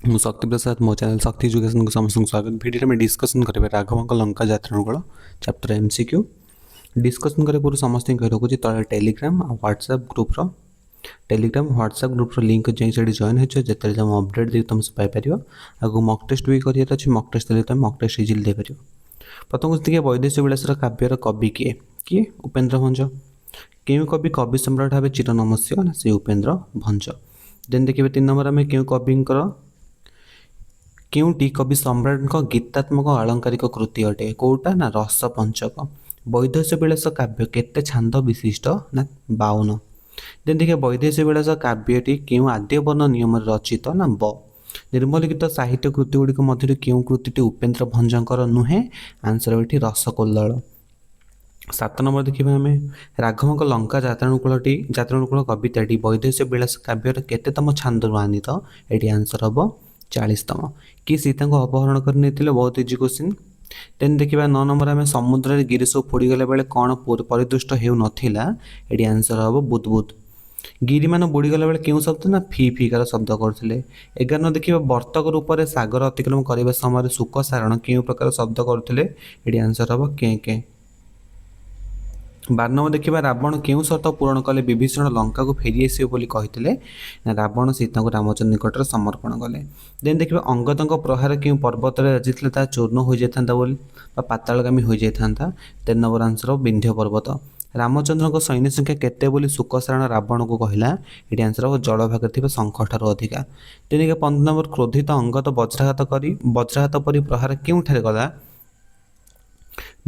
ମୁଁ ଶକ୍ତି ପ୍ରସାଦ ମୋ ଚ୍ୟାନେଲ୍ ଶକ୍ତି ଏଜୁକେସନ୍କୁ ସମସ୍ତଙ୍କୁ ସ୍ୱାଗତ। ଭିଡ଼ିଓରେ ଆମେ ଡିସ୍କସନ୍ କରିବା ରାଘବଙ୍କ ଲଙ୍କା ଯାତ୍ରାନୁକୂଳ ଚାପ୍ଟର MCQ। ଡିସ୍କସନ୍ କରିବା ପୂର୍ବରୁ ସମସ୍ତଙ୍କୁ କହି ରଖୁଛି ତଳେ ଟେଲିଗ୍ରାମ ଆଉ ହ୍ୱାଟ୍ସଆପ୍ ଗ୍ରୁପ୍ର ହ୍ୱାଟ୍ସଆପ୍ ଗ୍ରୁପ୍ର ଲିଙ୍କ୍ ଯାଇ ସେଠି ଜଏନ୍ ହେଇଛ। ଯେତେବେଳେ ମୁଁ ଅପଡ଼େଟ୍ ଦେଇକି ତୁମେ ପାଇପାରିବ। ଆଗକୁ ମକ୍ ଟେଷ୍ଟ ବି କରିବାର ଅଛି। ମକ୍ ଟେଷ୍ଟ ଦେଲେ ତୁମେ ମକ୍ ଟେଷ୍ଟ ଇଜିଲି ଦେଇପାରିବ। ପ୍ରଥମ ଦେଖିବା ବୈଦେଶିକ ବିଳାସର କାବ୍ୟର କବି କିଏ? ଉପେନ୍ଦ୍ର ଭଞ୍ଜ। କେଉଁ କବି କବି ସମ୍ରାଟ ଭାବେ ଚିରନମସ୍ୟ? ନା ସେ ଉପେନ୍ଦ୍ର ଭଞ୍ଜ। ଦେନ୍ ଦେଖିବେ 3 ନମ୍ବର ଆମେ କେଉଁ କବିଙ୍କର କେଉଁଟି କବି ସମ୍ରାଟଙ୍କ ଗୀତାତ୍ମକ ଆଳଙ୍କାରିକ କୃତି ଅଟେ? କୋଉଟା? ନା ରସ ପଞ୍ଚକ। ବୈଦେଶିକ ବିଳାସ କାବ୍ୟ କେତେ ଛାନ୍ଦ ବିଶିଷ୍ଟ? ନା 52। ଦେନ୍ ଦେଖିବା ବୈଦେଶିକ ବିଳାସ କାବ୍ୟଟି କେଉଁ ଆଦ୍ୟବର୍ଣ୍ଣ ନିୟମରେ ରଚିତ? ନା ବ। ନିର୍ମଲିଖିତ ସାହିତ୍ୟ କୃତି ଗୁଡ଼ିକ ମଧ୍ୟରୁ କେଉଁ କୃତିଟି ଉପେନ୍ଦ୍ର ଭଞ୍ଜଙ୍କର ନୁହେଁ? ଆନ୍ସର ଏଠି ରସକୋଲ୍ଲାଳ। 7 ନମ୍ବର ଦେଖିବା ଆମେ ରାଘବଙ୍କ ଲଙ୍କା ଯାତ୍ରାନୁକୂଳ କବିତାଟି ବୈଦେଶିକ ବିଳାସ କାବ୍ୟର କେତେତମ ଛାନ୍ଦରୁ ଆନିତ? ଏଠି ଆନ୍ସର ହେବ 40ତମ। କି ସୀତାଙ୍କୁ ଅପହରଣ କରି ନେଇଥିଲେ? ବହୁତ ଇଜି କ୍ୱେଶ୍ଚିନ୍। ଦେନ୍ ଦେଖିବା 9 ନମ୍ବର ଆମେ ସମୁଦ୍ରରେ ଗିରି ସବୁ ପୋଡ଼ିଗଲା ବେଳେ କ'ଣ ପରିଦୃଷ୍ଟ ହେଉନଥିଲା? ଏଠି ଆନ୍ସର ହେବ ବୁଦବୁଦ। ଗିରିମାନ ବୁଡ଼ିଗଲା ବେଳେ କେଉଁ ଶବ୍ଦ? ନା ଫି ଫିକାର ଶବ୍ଦ କରୁଥିଲେ। 11 ଦେଖିବା ବର୍ତ୍ତକ ରୂପରେ ସାଗର ଅତିକ୍ରମ କରିବା ସମୟରେ ଶୁକ ସାରଣ କେଉଁ ପ୍ରକାର ଶବ୍ଦ କରୁଥିଲେ? ଏଠି ଆନ୍ସର ହେବ କେଁ କେଁ। 12 ନମ୍ବର ଦେଖିବା ରାବଣ କେଉଁ ସର୍ତ୍ତ ପୂରଣ କଲେ ବିଭୀଷଣ ଲଙ୍କାକୁ ଫେରି ଆସିବେ ବୋଲି କହିଥିଲେ? ନା ରାବଣ ସୀତାଙ୍କୁ ରାମଚନ୍ଦ୍ର ନିକଟରେ ସମର୍ପଣ କଲେ। ଦେନ୍ ଦେଖିବା ଅଙ୍ଗଦଙ୍କ ପ୍ରହାର କେଉଁ ପର୍ବତରେ ରଚିଥିଲେ ତାହା ଚୂର୍ଣ୍ଣ ହୋଇଯାଇଥାନ୍ତା ବୋଲି ବା ପାତାଳଗାମୀ ହୋଇଯାଇଥାନ୍ତା? 13 ନମ୍ବର ଆନ୍ସର ବିନ୍ଧ୍ୟ ପର୍ବତ। ରାମଚନ୍ଦ୍ରଙ୍କ ସୈନ୍ୟ ସଂଖ୍ୟା କେତେ ବୋଲି ଶୁକସାରଣ ରାବଣକୁ କହିଲା? ଏଠି ଆନ୍ସର ହେବ ଜଳଭାଗରେ ଥିବା ଶଙ୍ଖଠାରୁ ଅଧିକା। ଦେନ୍ ଦେଖିବା 15 ନମ୍ବର କ୍ରୋଧିତ ଅଙ୍ଗଦ ବଜ୍ରାଘାତ ପରି ପ୍ରହାର କେଉଁଠାରେ କଲା?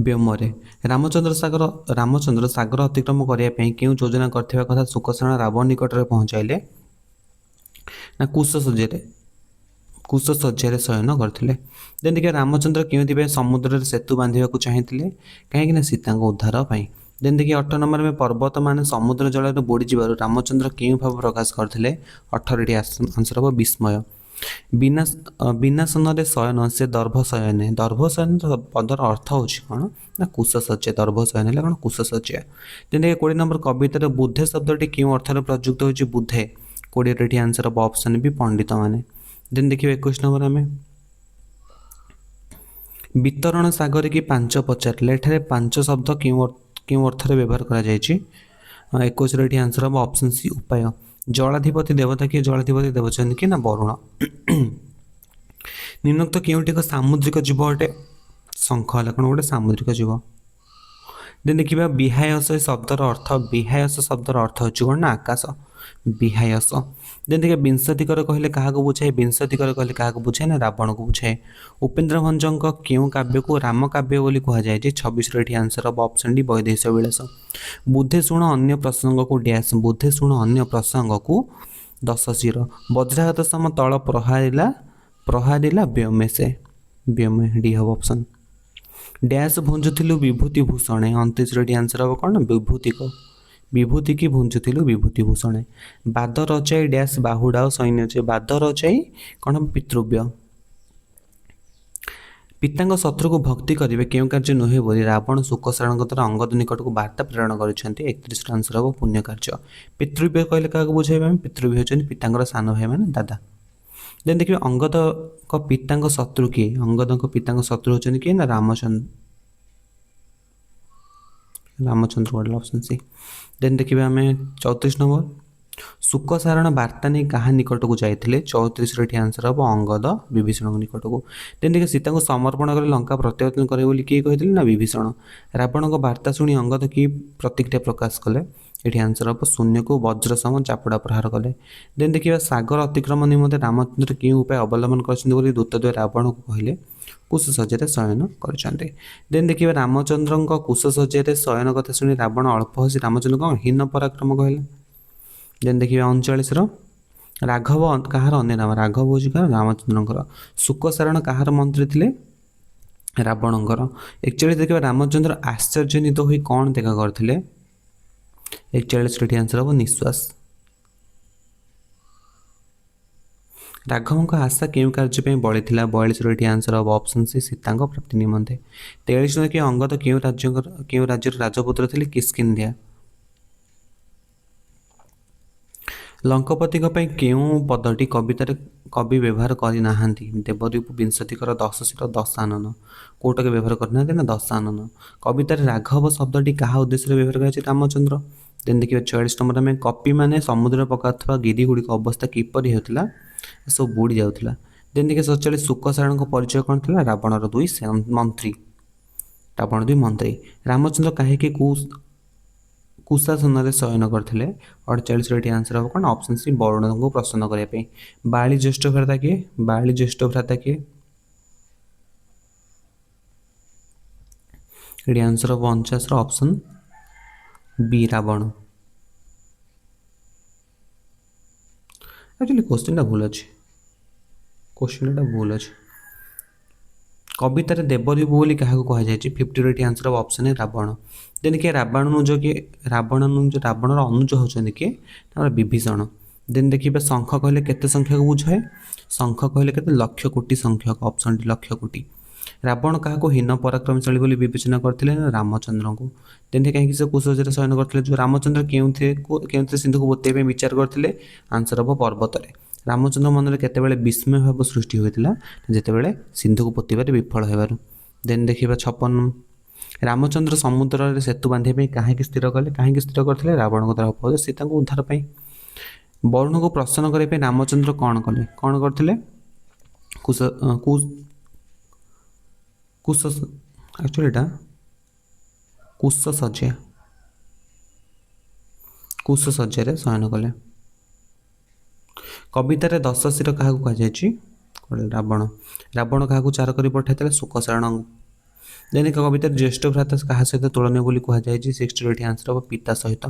ବ୍ଯୋମରେ। ରାମଚନ୍ଦ୍ର ସାଗର ଅତିକ୍ରମ କରିବା ପାଇଁ କେଉଁ ଯୋଜନା କରିଥିବା କଥା ଶୁକସାରଣ ରାବଣ ନିକଟରେ ପହଞ୍ଚାଇଲେ? ନା କୁଶଶଯ୍ୟାରେ ଶୟନ କରିଥିଲେ। ଦେନ୍ ଦେଖିବା ରାମଚନ୍ଦ୍ର କେଉଁଥିପାଇଁ ସମୁଦ୍ରରେ ସେତୁ ବାନ୍ଧିବାକୁ ଚାହିଁଥିଲେ? କାହିଁକି ନା ସୀତାଙ୍କ ଉଦ୍ଧାର ପାଇଁ। ଦେନ୍ ଦେଖିବା 18 ନମ୍ବର ଆମେ ପର୍ବତମାନେ ସମୁଦ୍ର ଜଳରେ ବୁଡ଼ିଯିବାରୁ ରାମଚନ୍ଦ୍ର କେଉଁ ଭାବ ପ୍ରକାଶ କରିଥିଲେ? 18 ଏଠି ଆନ୍ସର ହେବ ବିସ୍ମୟ। ବିନାଶନରେ ଶୟନ ସେ ଦର୍ଭ ଶୟନେ। ଦର୍ଭ ଶୟନ ପଦର ଅର୍ଥ ହେଉଛି କ'ଣ? ନା କୁଶଶଯ୍ୟା। ଦର୍ଭ ଶୟନ ହେଲେ କ'ଣ? କୁଶଶଯ୍ୟା। ଯେମିତିକି 20 ନମ୍ବର କବିତାର ବୁଧେ ଶବ୍ଦଟି କେଉଁ ଅର୍ଥରେ ପ୍ରଯୁକ୍ତ ହେଉଛି? ବୁଧେ। 20ରେ ଏଠି ଆନ୍ସର ହେବ ଅପସନ୍ ବି ପଣ୍ଡିତମାନେ। ଦେନ୍ ଦେଖିବା 21 ନମ୍ବର ଆମେ ବିତରଣ ସାଗରେ କି ପାଞ୍ଚ ପଚାରିଲେ ଏଠାରେ ପାଞ୍ଚ ଶବ୍ଦ କେଉଁ ଅର୍ଥରେ ବ୍ୟବହାର କରାଯାଇଛି? 21ର ଏଠି ଆନ୍ସର ହେବ ଅପସନ୍ ସି ଉପାୟ। ଜଳାଧିପତି ଦେବତା କିଏ? ଜଳାଧିପତି ଦେବତା କିଏ? ନା ବରୁଣ। ନିମ୍ନୋକ୍ତ କେଉଁଟି ଏକ ସାମୁଦ୍ରିକ ଜୀବ ଅଟେ? ଶଙ୍ଖ ହେଲା କ'ଣ? ଗୋଟେ ସାମୁଦ୍ରିକ ଜୀବ। ଦେନ୍ ଦେଖିବା ବିହାୟସ ଶବ୍ଦର ଅର୍ଥ ହେଉଛି କ'ଣ? ନା ଆକାଶ। ବିହାୟସ। ଦେନ୍ ଦେଖିବା ବିଂଶତିକର କହିଲେ କାହାକୁ ବୁଝାଏ? ବିଂଶତିକର କହିଲେ କାହାକୁ ବୁଝାଏ? ନା ରାବଣକୁ ବୁଝାଏ। ଉପେନ୍ଦ୍ର ଭଞ୍ଜଙ୍କ କେଉଁ କାବ୍ୟକୁ ରାମ କାବ୍ୟ ବୋଲି କୁହାଯାଇଛି? 26ର ଏଠି ଆନ୍ସର ହେବ ଅପସନ୍ ଡି ବୈଦେଶିକ ବିଳାସ। ବୁଧେ ଶୁଣ ଅନ୍ୟ ପ୍ରସଙ୍ଗକୁ ଡ୍ୟାସ୍। ବୁଧେ ଶୁଣ ଅନ୍ୟ ପ୍ରସଙ୍ଗକୁ 10 ଶିର। ବଜ୍ରାଘାତ ସମ ତଳ ପ୍ରହାରିଲା ବ୍ଯୋମେ ସେ। ବ୍ଯୋମେ ଡି ହେବ ଅପସନ୍। ଡ୍ୟାସ୍ ଭୁଞ୍ଜୁଥିଲୁ ବିଭୂତି ଭୂଷଣେ। 29ର ଏଠି ଆନ୍ସର ହେବ କ'ଣ? ବିଭୂତି କି ଭୁଞ୍ଜୁଥିଲୁ ବିଭୂତି ଭୂଷଣେ। ବାଦ ରଚାଇ ଡ୍ୟାସ୍ ବାହୁଡ଼ାଅ ସୈନ୍ୟ ଯେ। ବାଦ ରଚାଇ କ'ଣ? ପିତୃବ୍ୟ। ପିତାଙ୍କ ଶତ୍ରୁକୁ ଭକ୍ତି କରିବେ କେଉଁ କାର୍ଯ୍ୟ ନୁହେଁ ବୋଲି ରାବଣ ଶୁକସାରଣଙ୍କ ଦ୍ୱାରା ଅଙ୍ଗଦ ନିକଟକୁ ବାର୍ତ୍ତା ପ୍ରେରଣ କରିଛନ୍ତି? 31ର ଆନ୍ସର ହେବ ପୁଣ୍ୟ କାର୍ଯ୍ୟ। ପିତୃବ୍ୟ କହିଲେ କାହାକୁ ବୁଝାଇବା? ଆମେ ପିତୃବ୍ୟ ହେଉଛନ୍ତି ପିତାଙ୍କର ସାନ ଭାଇମାନେ, ଦାଦା। ଦେନ୍ ଦେଖିବେ ଅଙ୍ଗଦଙ୍କ ପିତାଙ୍କ ଶତ୍ରୁ କିଏ? ଅଙ୍ଗଦଙ୍କ ପିତାଙ୍କ ଶତ୍ରୁ ହେଉଛନ୍ତି କିଏ? ନା ରାମଚନ୍ଦ୍ର ଗଡ଼ ଅପସନ୍ ସି। ଦେନ୍ ଦେଖିବା ଆମେ 34 ନମ୍ବର ଶୁକସାରଣ ବାର୍ତ୍ତା ନେଇ କାହା ନିକଟକୁ ଯାଇଥିଲେ? 34ର ଏଠି ଆନ୍ସର ହେବ ଅଙ୍ଗଦ ବିଭୀଷଣଙ୍କ ନିକଟକୁ। ଦେନ୍ ଦେଖିବା ସୀତାଙ୍କୁ ସମର୍ପଣ କରି ଲଙ୍କା ପ୍ରତ୍ୟାବର୍ତ୍ତନ କରିବେ ବୋଲି କିଏ କହିଥିଲେ? ନା ବିଭୀଷଣ। ରାବଣଙ୍କ ବାର୍ତ୍ତା ଶୁଣି ଅଙ୍ଗଦ କି ପ୍ରତିକ୍ରିୟା ପ୍ରକାଶ କଲେ? ଏଠି ଆନ୍ସର ହେବ ଶୂନ୍ୟକୁ ବଜ୍ର ସମ ଚାପୁଡ଼ା ପ୍ରହାର କଲେ। ଦେନ୍ ଦେଖିବା ସାଗର ଅତିକ୍ରମ ନିମନ୍ତେ ରାମଚନ୍ଦ୍ର କେଉଁ ଉପାୟ ଅବଲମ୍ବନ କରିଛନ୍ତି ବୋଲି ଦୂତଦ୍ୱୟ ରାବଣକୁ କହିଲେ? କୁଶଶଯ୍ୟାରେ ଶୟନ କରିଛନ୍ତି। ଦେନ୍ ଦେଖିବା ରାମଚନ୍ଦ୍ରଙ୍କ କୁଶଶଯ୍ୟାରେ ଶୟନ କଥା ଶୁଣି ରାବଣ ଅଳ୍ପ ହସି ରାମଚନ୍ଦ୍ରଙ୍କ ହୀନ ପରାକ୍ରମ କହିଲେ। ଦେନ୍ ଦେଖିବା 39ର ରାଘବ କାହାର ଅନ୍ୟ ନାମ? ରାଘବ ହେଉଛି କାହାର? ରାମଚନ୍ଦ୍ରଙ୍କର। ଶୁକସାରଣ କାହାର ମନ୍ତ୍ରୀ ଥିଲେ? ରାବଣଙ୍କର। 41 ଦେଖିବା ରାମଚନ୍ଦ୍ର ଆଶ୍ଚର୍ଯ୍ୟାନ୍ୱିତ ହୋଇ କ'ଣ ଦେଖା କରିଥିଲେ? 41ର ଏଠି ଆନ୍ସର ହେବ ନିଶ୍ୱାସ। ରାଘବଙ୍କ ଆଶା କେଉଁ କାର୍ଯ୍ୟ ପାଇଁ ବଳିଥିଲା? 42ର ଏଠି ଆନ୍ସର ହେବ ଅପସନ୍ ସି ସୀତାଙ୍କ ପ୍ରାପ୍ତି ନିମନ୍ତେ। 43 ଦେଖିବା ଅଙ୍ଗଦ କେଉଁ ରାଜ୍ୟର ରାଜପୁତ୍ର ଥିଲେ? କିଷ୍କିନ୍ଧ୍ୟା। ଲଙ୍କପତିଙ୍କ ପାଇଁ କେଉଁ ପଦଟି କବିତାରେ कवि व्यवहार करना देवद्वीप विंशतिकर 10 सीट 10 आनन कौटके व्यवहार करना ना 10 आनन कवितार राघव शब्दटी क्या उद्देश्य व्यवहार कर रामचंद्र। देन देखिए 44 नंबर में कपि मैंने समुद्र पकाउଥିବା गिरी गुड़िक अवस्था किपरि होता सब बुड़ी जाऊला। देन देखिए 47 शुकसारण परिचय कौन था रावणर 2 मंत्री रावण 2 मंत्री। रामचंद्र कहीं कुशासन शयन करते 48 आंसर हम कौन ऑप्शन सी वरुण को प्रसन्न करने बाली ज्येष्ठ भ्राता किए बाली ज्येष्ठ भ्राता किए ये आंसर हम 49 option B Ravan. Actually question भूल अच्छे क्वेश्चन भूल अच्छे कवितार देवद्वीप बोली क्या कहुई 58 आंसर ऑप्शन है रावण। देन किए रावणानुज किए रावणर अनुज होती किए विभीषण। देन देखिए शंख कहले केते संख्यक बुझाए शंख कहले केते लक्ष कोटि संख्यक ऑप्शन डी लक्ष कोटि। रावण क्या हीन पराक्रमशाली बोली विवेचना करते रामचंद्र को। देन कहीं से कुशोजर शयन करते जो रामचंद्र के सिंधु को बोते विचार करते आंसर हम पर्वत। रामचंद्र मन में केते विस्मय भाव सृष्टि होता जितेबाला सिंधु को पोतबार विफल होबार। देन देखिए 56 रामचंद्र समुद्र सेतु बांधे कहीं स्थिर कले कहीं स्थिर करते रावण को द्वारा अपराध सीता को उद्धार पाई। वरुण को प्रसन्न करने रामचंद्र कौन कले कौन करते कुश कुश एक्चुअली एटा कुश सज्जा शयन कले। कवितार 10 शिर क्या कहुई रावण रावण क्या चार कर पठाई शुकसारण। देन कवितार ज्येष्ठ भ्राता क्या सहित तुलनीय बोली कहुई 68 आंसर हम पिता सहित।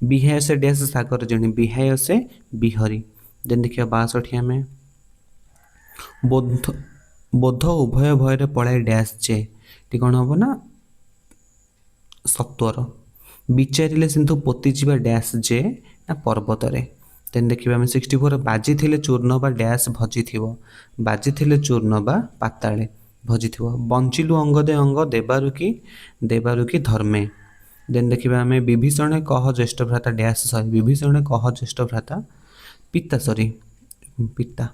बिहाय से डैश सागर जणी बिहाय से बिहरी। देन देखिए 62 में बोध उभय भय पड़ाए डैश जे टी कौन हम ना सत्वर। विचारे सिंधु पोतीजा डैश जे ना पर्वत। देन देखिए आम 64 बाजी थे चूर्ण बा डैश भजी थी बाजी थे चूर्ण बा पाताले भजी थी बंचिलु अंग दे अंग देबारु की धर्मे। देन देखिए आम विभीषण कह ज्येष्ठ भ्राता डैश सरी विभीषण कह ज्येष्ठ भ्राता पिता सरी पिता।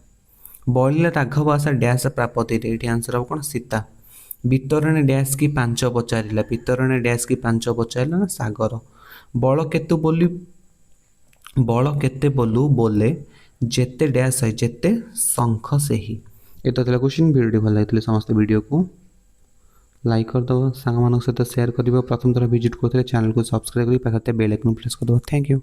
बलिला राघव आशा डैश प्रापति ये आंसर हम कौन सीता। वितरणे डैश की 5 पचारा वितरणे डैश की 5 पचारा ना सागर। बल केते बोलू बोले जेते डैश है जेते शंख से ही। ये तो क्वेश्चन वीडियो भल लगी समस्त वीडियो को लाइक करदे सांग सहित शेयर कर प्रथम थर विजिट करते चैनल को सब्सक्राइब कर पाखे बेल आइकन प्रेस करदे। Thank you.